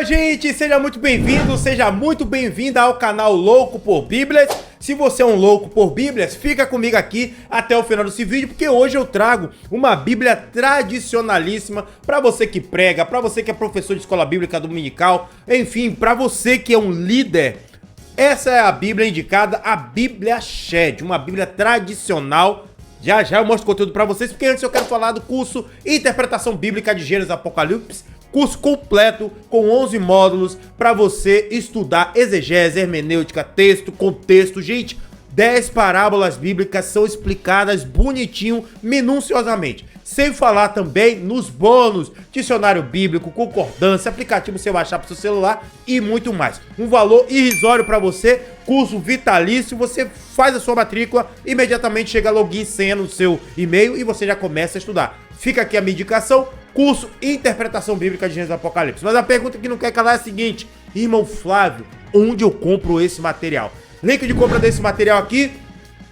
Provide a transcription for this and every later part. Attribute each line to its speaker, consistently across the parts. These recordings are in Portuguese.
Speaker 1: Fala, gente! Seja muito bem-vindo, seja muito bem-vinda ao canal Louco por Bíblias. Se você é um louco por Bíblias, fica comigo aqui até o final desse vídeo, porque hoje eu trago uma Bíblia tradicionalíssima para você que prega, para você que é professor de escola bíblica dominical, enfim, para você que é um líder. Essa é a Bíblia indicada, a Bíblia Shed, uma Bíblia tradicional. Já eu mostro conteúdo para vocês, porque antes eu quero falar do curso Interpretação Bíblica de Gênesis e Apocalipse, curso completo com 11 módulos para você estudar exegese, hermenêutica, texto, contexto. Gente, 10 parábolas bíblicas são explicadas bonitinho, minuciosamente. Sem falar também nos bônus, dicionário bíblico, concordância, aplicativo você vai achar para o seu celular e muito mais. Um valor irrisório para você, curso vitalício, você faz a sua matrícula, imediatamente chega login e senha no seu e-mail e você já começa a estudar. Fica aqui a minha indicação, curso Interpretação Bíblica de Gênesis e Apocalipse. Mas a pergunta que não quer calar é a seguinte: irmão Flávio, onde eu compro esse material? Link de compra desse material aqui,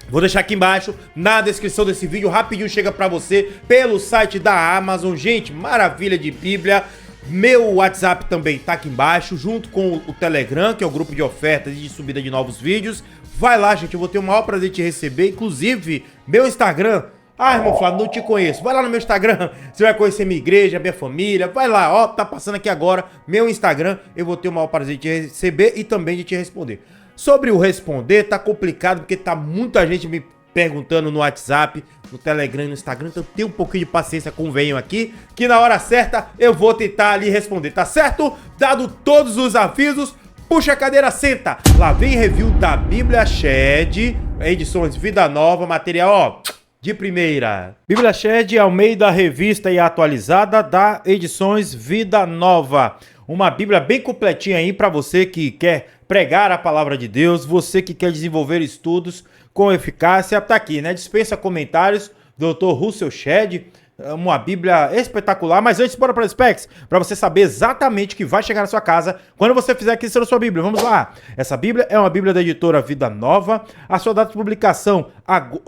Speaker 1: vou deixar aqui embaixo, na descrição desse vídeo, rapidinho chega pra você pelo site da Amazon. Gente, maravilha de Bíblia. Meu WhatsApp também tá aqui embaixo, junto com o Telegram, que é o grupo de ofertas e de subida de novos vídeos. Vai lá, gente, eu vou ter o maior prazer de te receber. Inclusive, meu Instagram... Ah, irmão Flávio, não te conheço. Vai lá no meu Instagram, você vai conhecer minha igreja, minha família. Vai lá, ó, tá passando aqui agora meu Instagram. Eu vou ter o maior prazer de te receber e também de te responder. Sobre o responder, tá complicado porque tá muita gente me perguntando no WhatsApp, no Telegram e no Instagram. Então tenha um pouquinho de paciência com o venho aqui, que na hora certa eu vou tentar ali responder, tá certo? Dado todos os avisos, puxa a cadeira, senta. Lá vem review da Bíblia Shed, edições Vida Nova, material, ó, de primeira. Bíblia Shed Almeida, revista e atualizada da edições Vida Nova. Uma Bíblia bem completinha aí para você que quer pregar a palavra de Deus, você que quer desenvolver estudos com eficácia. Tá aqui, né? Dispensa comentários, Dr. Russell Shedd. Uma Bíblia espetacular, mas antes, bora para os specs, para você saber exatamente o que vai chegar na sua casa quando você fizer aquisição da sua Bíblia. Vamos lá! Essa Bíblia é uma Bíblia da editora Vida Nova, a sua data de publicação,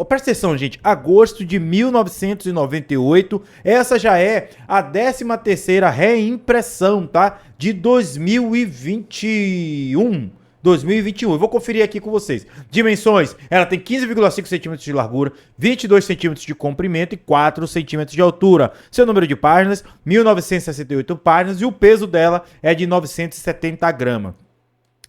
Speaker 1: presta atenção, gente, agosto de 1998, essa já é a 13ª reimpressão, tá? De 2021. Eu vou conferir aqui com vocês. Dimensões, ela tem 15,5 centímetros de largura, 22 centímetros de comprimento e 4 centímetros de altura. Seu número de páginas, 1968 páginas, e o peso dela é de 970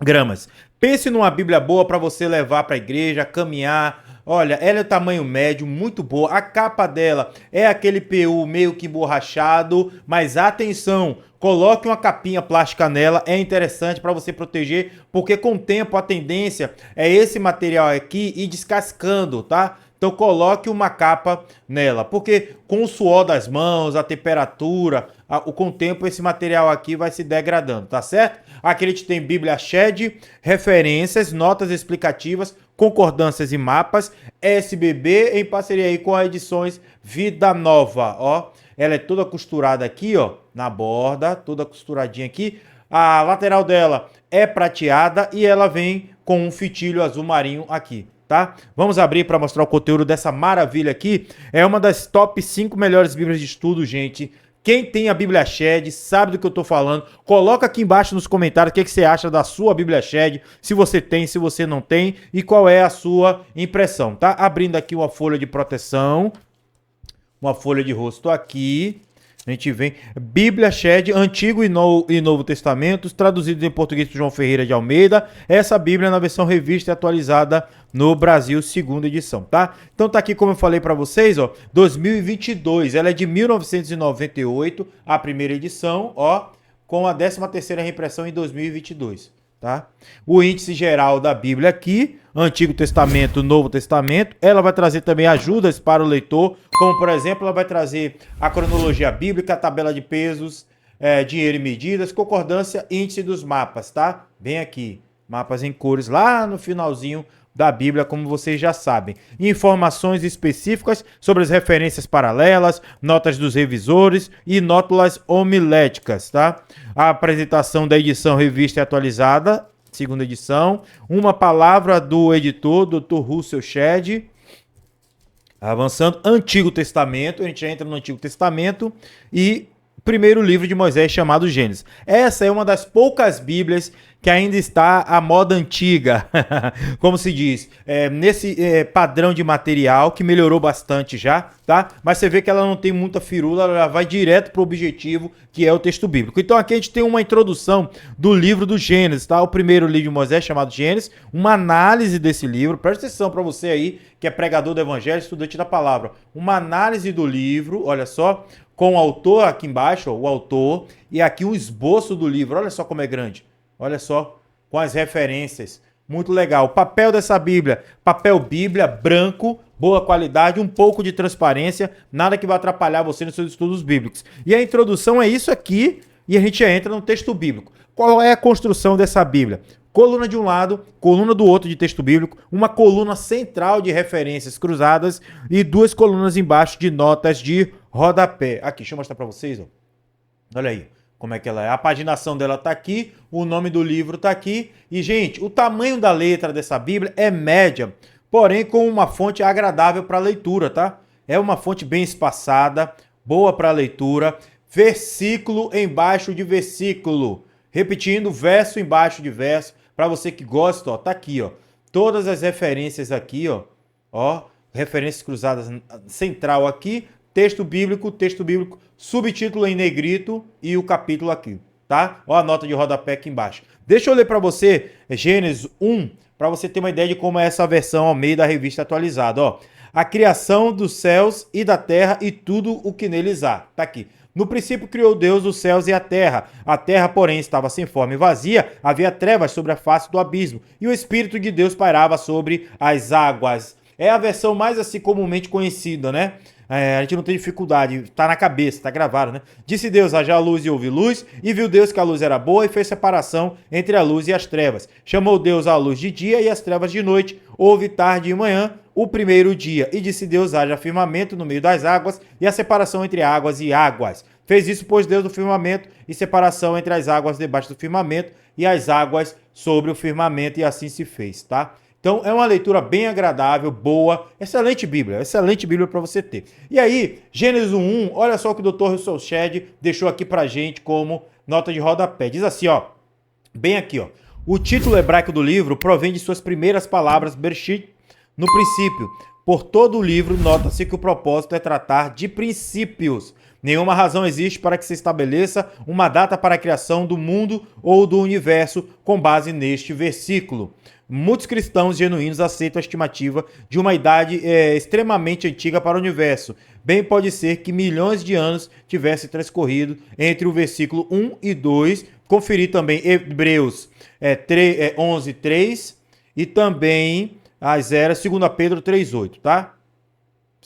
Speaker 1: gramas. Pense numa Bíblia boa para você levar para a igreja, caminhar. Olha, ela é tamanho médio, muito boa. A capa dela é aquele PU meio que emborrachado, mas atenção, coloque uma capinha plástica nela, é interessante para você proteger, porque com o tempo a tendência é esse material aqui ir descascando, tá? Então coloque uma capa nela, porque com o suor das mãos, a temperatura, com o tempo esse material aqui vai se degradando, tá certo? Aqui a gente tem Bíblia Shed, referências, notas explicativas, concordâncias e mapas, SBB em parceria aí com a edições Vida Nova, ó. Ela é toda costurada aqui, ó, na borda, toda costuradinha aqui. A lateral dela é prateada e ela vem com um fitilho azul marinho aqui, tá? Vamos abrir para mostrar o conteúdo dessa maravilha aqui. É uma das top 5 melhores bíblias de estudo, gente. Quem tem a Bíblia Shed sabe do que eu tô falando. Coloca aqui embaixo nos comentários o que você acha da sua Bíblia Shed, se você tem, se você não tem e qual é a sua impressão, tá? Abrindo aqui uma folha de proteção, uma folha de rosto aqui. A gente vem Bíblia Shed, Antigo e Novo Testamentos, traduzido em português por João Ferreira de Almeida. Essa Bíblia na versão revista e atualizada no Brasil, 2ª edição, tá? Então tá aqui, como eu falei para vocês, ó, 2022. Ela é de 1998, a primeira edição, ó, com a 13ª reimpressão em 2022. Tá? O índice geral da Bíblia aqui, Antigo Testamento, Novo Testamento. Ela vai trazer também ajudas para o leitor, como por exemplo, ela vai trazer a cronologia bíblica, a tabela de pesos, dinheiro e medidas, concordância, índice dos mapas, tá? Bem aqui, mapas em cores lá no finalzinho da Bíblia, como vocês já sabem. Informações específicas sobre as referências paralelas, notas dos revisores e nótulas homiléticas, tá? A apresentação da edição revista e atualizada, 2ª edição. Uma palavra do editor, Dr. Russell Shedd. Avançando, Antigo Testamento. A gente já entra no Antigo Testamento e primeiro livro de Moisés, chamado Gênesis. Essa é uma das poucas Bíblias que ainda está à moda antiga, como se diz, nesse padrão de material que melhorou bastante já, tá? Mas você vê que ela não tem muita firula, ela vai direto para o objetivo, que é o texto bíblico. Então aqui a gente tem uma introdução do livro do Gênesis, tá? O primeiro livro de Moisés, chamado Gênesis, uma análise desse livro. Presta atenção para você aí, que é pregador do evangelho, estudante da palavra. Uma análise do livro, olha só, com o autor aqui embaixo, ó, o autor, e aqui um esboço do livro. Olha só como é grande. Olha só, com as referências. Muito legal. O papel dessa Bíblia, papel Bíblia, branco, boa qualidade, um pouco de transparência, nada que vai atrapalhar você nos seus estudos bíblicos. E a introdução é isso aqui, e a gente já entra no texto bíblico. Qual é a construção dessa Bíblia? Coluna de um lado, coluna do outro de texto bíblico, uma coluna central de referências cruzadas e duas colunas embaixo de notas de rodapé. Aqui, deixa eu mostrar para vocês, ó. Olha aí como é que ela é. A paginação dela tá aqui, o nome do livro tá aqui. E, gente, o tamanho da letra dessa Bíblia é média, porém com uma fonte agradável para leitura, tá? É uma fonte bem espaçada, boa para leitura, versículo embaixo de versículo. Repetindo, verso embaixo de verso. Para você que gosta, ó, tá aqui, ó. Todas as referências aqui, ó, referências cruzadas central aqui, texto bíblico, subtítulo em negrito e o capítulo aqui, tá? Ó a nota de rodapé aqui embaixo. Deixa eu ler para você Gênesis 1, para você ter uma ideia de como é essa versão ao meio da revista atualizada, ó. A criação dos céus e da terra e tudo o que neles há. Tá aqui. No princípio criou Deus os céus e a terra. A terra, porém, estava sem forma e vazia, havia trevas sobre a face do abismo, e o Espírito de Deus pairava sobre as águas. É a versão mais assim comumente conhecida, né? A gente não tem dificuldade, tá na cabeça, tá gravado, né? Disse Deus, haja luz e houve luz, e viu Deus que a luz era boa e fez separação entre a luz e as trevas. Chamou Deus a luz de dia e as trevas de noite, houve tarde e manhã, o primeiro dia. E disse Deus, haja firmamento no meio das águas e a separação entre águas e águas. Fez isso, pois Deus, do firmamento e separação entre as águas debaixo do firmamento e as águas sobre o firmamento, e assim se fez, tá? Então, é uma leitura bem agradável, boa, excelente Bíblia para você ter. E aí, Gênesis 1, olha só o que o Dr. Russell Shedd deixou aqui pra gente como nota de rodapé. Diz assim, ó, bem aqui, ó. O título hebraico do livro provém de suas primeiras palavras, Bereshit, no princípio. Por todo o livro, nota-se que o propósito é tratar de princípios. Nenhuma razão existe para que se estabeleça uma data para a criação do mundo ou do universo com base neste versículo. Muitos cristãos genuínos aceitam a estimativa de uma idade extremamente antiga para o universo. Bem pode ser que milhões de anos tivessem transcorrido entre o versículo 1 e 2. Conferir também Hebreus 11, 3 e também as eras 2 Pedro 3,8, tá?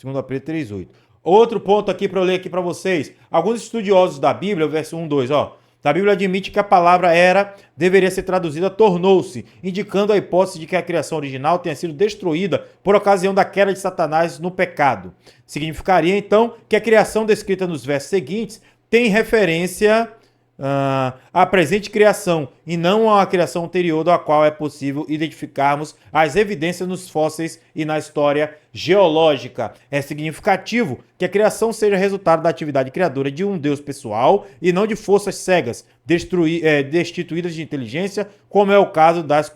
Speaker 1: 2 Pedro 3,8. Outro ponto aqui para eu ler aqui para vocês. Alguns estudiosos da Bíblia, o verso 1, 2, ó. A Bíblia admite que a palavra era deveria ser traduzida tornou-se, indicando a hipótese de que a criação original tenha sido destruída por ocasião da queda de Satanás no pecado. Significaria, então, que a criação descrita nos versos seguintes tem referência à presente criação e não à criação anterior, da qual é possível identificarmos as evidências nos fósseis e na história geológica. É significativo que a criação seja resultado da atividade criadora de um Deus pessoal e não de forças cegas, destituídas de inteligência, como é o caso das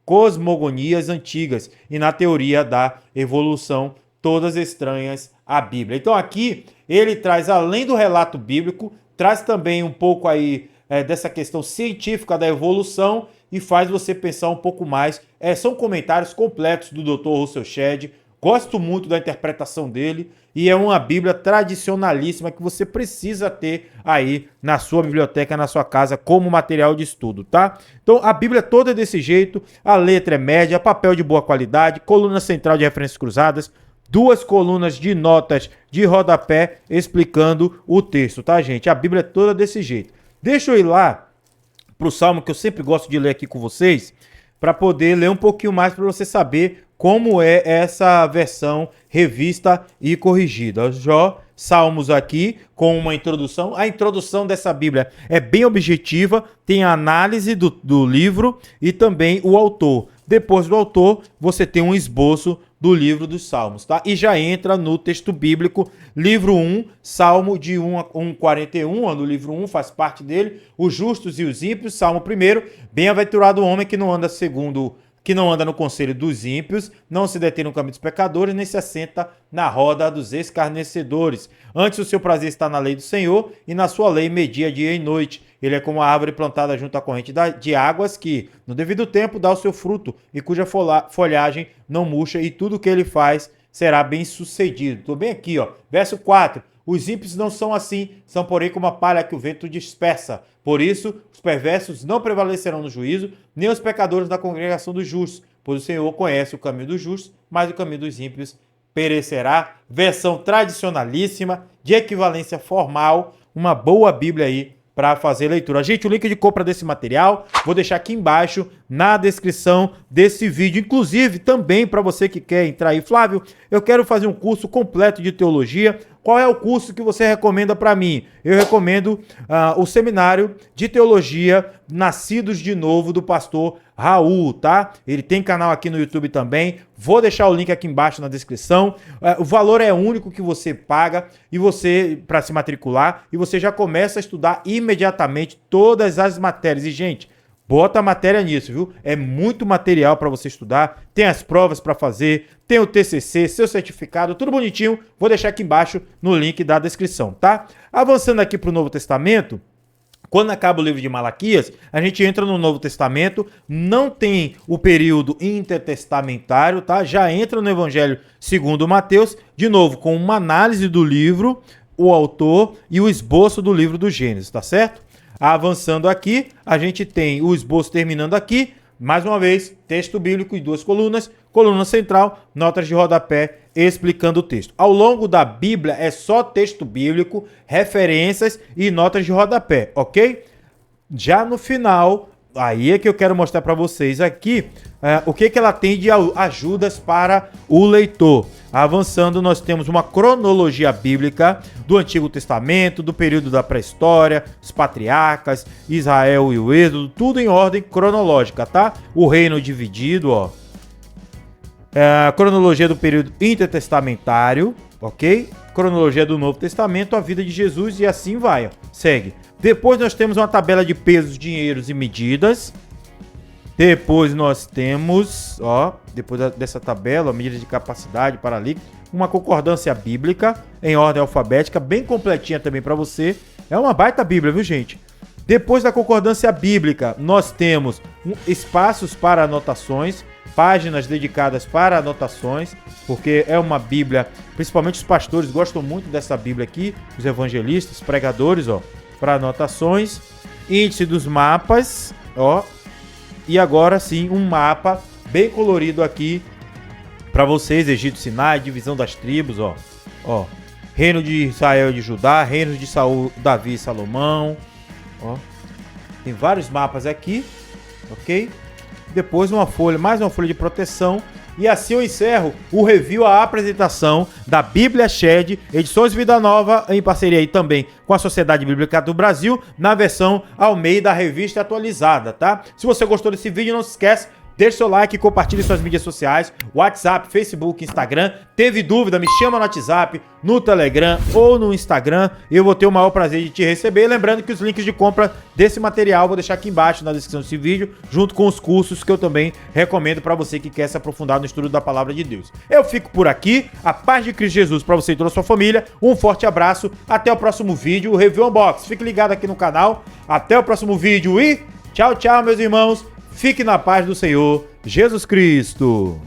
Speaker 1: cosmogonias antigas e na teoria da evolução, todas estranhas à Bíblia. Então aqui ele traz, além do relato bíblico, traz também um pouco aí dessa questão científica da evolução e faz você pensar um pouco mais. São comentários completos do Dr. Russell Shedd. Gosto muito da interpretação dele e é uma Bíblia tradicionalíssima que você precisa ter aí na sua biblioteca, na sua casa, como material de estudo, tá? Então a Bíblia toda é desse jeito, a letra é média, papel de boa qualidade, coluna central de referências cruzadas, duas colunas de notas de rodapé explicando o texto, tá, gente? A Bíblia é toda desse jeito. Deixa eu ir lá pro Salmo, que eu sempre gosto de ler aqui com vocês, para poder ler um pouquinho mais, para você saber como é essa versão revista e corrigida. Salmos aqui com uma introdução. A introdução dessa Bíblia é bem objetiva, tem a análise do livro e também o autor. Depois do autor, você tem um esboço do livro dos Salmos, tá? E já entra no texto bíblico, livro 1, Salmo de 1 a 41, no livro 1 faz parte dele, os justos e os ímpios, Salmo 1, bem-aventurado o homem que não anda no conselho dos ímpios, não se detém no caminho dos pecadores, nem se assenta na roda dos escarnecedores. Antes o seu prazer está na lei do Senhor, e na sua lei media dia e noite. Ele é como a árvore plantada junto à corrente de águas, que, no devido tempo, dá o seu fruto, e cuja folhagem não murcha, e tudo o que ele faz será bem sucedido. Estou bem aqui, ó. Verso 4. Os ímpios não são assim, são porém como a palha que o vento dispersa. Por isso, os perversos não prevalecerão no juízo, nem os pecadores da congregação dos justos, pois o Senhor conhece o caminho dos justos, mas o caminho dos ímpios perecerá. Versão tradicionalíssima, de equivalência formal, uma boa Bíblia aí para fazer leitura. Gente, o link de compra desse material vou deixar aqui embaixo na descrição desse vídeo. Inclusive, também para você que quer entrar aí, Flávio, eu quero fazer um curso completo de teologia. Qual é o curso que você recomenda para mim? Eu recomendo o seminário de teologia Nascidos de Novo do pastor Raul, tá? Ele tem canal aqui no YouTube também. Vou deixar o link aqui embaixo na descrição. O valor é único que você paga e você para se matricular e você já começa a estudar imediatamente todas as matérias. E, gente, bota a matéria nisso, viu? É muito material para você estudar, tem as provas para fazer, tem o TCC, seu certificado, tudo bonitinho. Vou deixar aqui embaixo no link da descrição, tá? Avançando aqui para o Novo Testamento, quando acaba o livro de Malaquias, a gente entra no Novo Testamento, não tem o período intertestamentário, tá? Já entra no Evangelho segundo Mateus, de novo, com uma análise do livro, o autor e o esboço do livro do Gênesis, tá certo? Avançando aqui, a gente tem o esboço terminando aqui, mais uma vez, texto bíblico em 2 colunas, coluna central, notas de rodapé explicando o texto. Ao longo da Bíblia é só texto bíblico, referências e notas de rodapé, ok? Já no final, aí é que eu quero mostrar para vocês aqui o que ela tem de ajudas para o leitor. Avançando, nós temos uma cronologia bíblica do Antigo Testamento, do período da pré-história, os patriarcas, Israel e o Êxodo, tudo em ordem cronológica, tá? O reino dividido, ó. A cronologia do período intertestamentário, ok? Cronologia do Novo Testamento, a vida de Jesus e assim vai, ó. Segue. Depois nós temos uma tabela de pesos, dinheiros e medidas. Depois nós temos, ó, depois dessa tabela, medidas de capacidade para líquido, uma concordância bíblica em ordem alfabética, bem completinha também para você. É uma baita Bíblia, viu, gente? Depois da concordância bíblica, nós temos espaços para anotações, páginas dedicadas para anotações, porque é uma Bíblia, principalmente os pastores gostam muito dessa Bíblia aqui, os evangelistas, pregadores, ó, para anotações, índice dos mapas, ó, e agora sim um mapa bem colorido aqui para vocês, Egito, Sinai, divisão das tribos, ó, ó, reino de Israel e de Judá, reinos de Saul, Davi e Salomão, ó, tem vários mapas aqui, ok? Depois uma folha, mais uma folha de proteção. E assim eu encerro o review, a apresentação da Bíblia Shed, Edições Vida Nova, em parceria aí também com a Sociedade Bíblica do Brasil, na versão Almeida Revista Atualizada, tá? Se você gostou desse vídeo, não se esquece, deixe seu like e compartilhe suas mídias sociais, WhatsApp, Facebook, Instagram. Teve dúvida? Me chama no WhatsApp, no Telegram ou no Instagram. Eu vou ter o maior prazer de te receber. Lembrando que os links de compra desse material eu vou deixar aqui embaixo na descrição desse vídeo, junto com os cursos que eu também recomendo para você que quer se aprofundar no estudo da Palavra de Deus. Eu fico por aqui. A paz de Cristo Jesus para você e toda a sua família. Um forte abraço. Até o próximo vídeo, o Review Unbox. Fique ligado aqui no canal. Até o próximo vídeo e tchau, tchau, meus irmãos. Fique na paz do Senhor Jesus Cristo.